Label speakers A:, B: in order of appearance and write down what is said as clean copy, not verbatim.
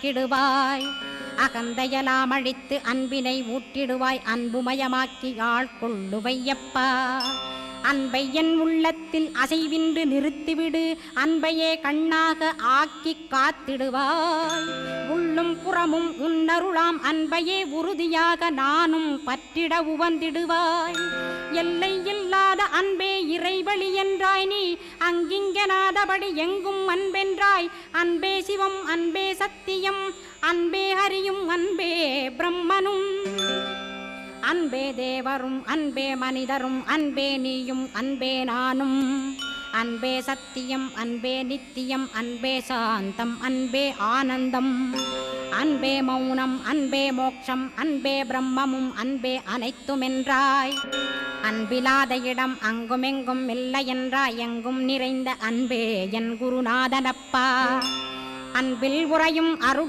A: ஆக்கிடுவாய். அகந்தையலாம் அழித்து அன்பினை ஊட்டிடுவாய். அன்புமயமாக்கி ஆள்கொள்ளுவையப்பா. அன்பை என் உள்ளத்தில் அசைவின்று நிறுத்திவிடு. அன்பையே கண்ணாக ஆக்கி காத்திடுவாய். உள்ளும் புறமும் உன்னருளாம் அன்பையே உறுதியாக நானும் பற்றிட உவந்திடுவாய். எல்லை இல்லாத அன்பே இறைவழி என்றாய் நீ. அங்கிங்கனாதபடி எங்கும் அன்பென்றாய். அன்பே சிவம், அன்பே சத்தியம், அன்பே ஹரியும், அன்பே பிரம்மனும். அன்பே தேவரும், அன்பே மனிதரும், அன்பே நீயும், அன்பே நானும். அன்பே சத்தியம், அன்பே நித்தியம், அன்பே சாந்தம், அன்பே ஆனந்தம். அன்பே மௌனம், அன்பே மோட்சம், அன்பே பிரம்மமும், அன்பே அனைத்துமென்றாய். அன்பிலாத இடம் அங்குமெங்கும் இல்லை என்றாய். எங்கும் நிறைந்த அன்பே என் குருநாதனப்பா. அன்பில் உறையும் அருள்